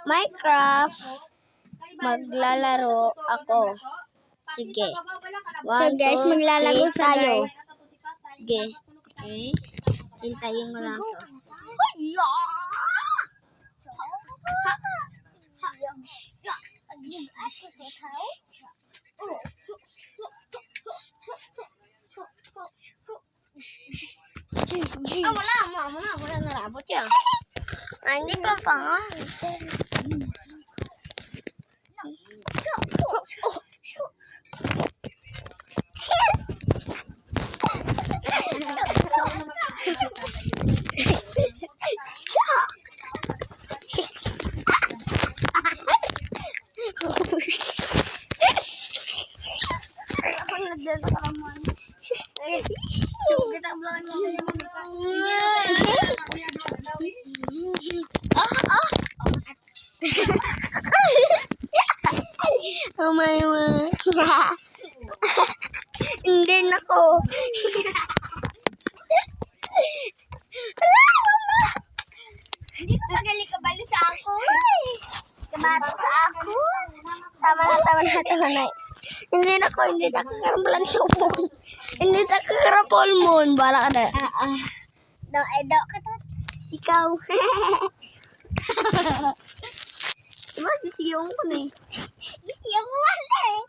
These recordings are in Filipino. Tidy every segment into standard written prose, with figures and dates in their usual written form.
Minecraft. Maglalaro ako. Sige. So guys, maglalaro tayo. Sige. Okay. Hintayin mo lang to. Wala narabot yan. Ay, hindi pa nga. Hindi na ko. Hindi ko magaling ka bali sa ako. Kabato sa ako. Tama na. Hindi na ko kakarambulan sa upo. Hindi na kakarapol mo. Bala ka na. Daw ka to. Ikaw. Diba, gisiyong ko na eh. Gisiyong mo wala eh.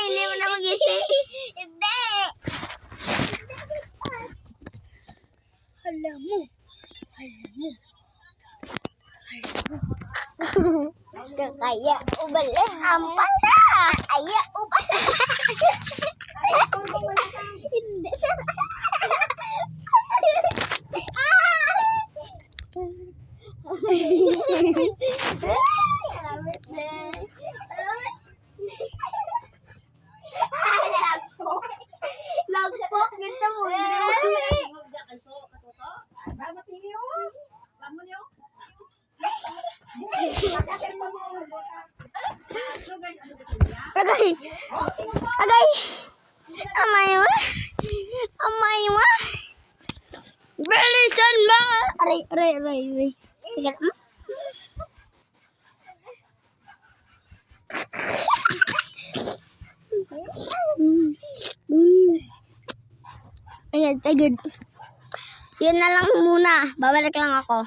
Hindi mo na magising. Hindi. Hala mo. Kaya ubala. Ampal na. Aya, ubala. Hindi. Lagpok kita mo. Agay. Amay mo. Bilisan mo. Aray. Tingnan mo. Ayan, pagod. Yun na lang muna. Babalik lang ako.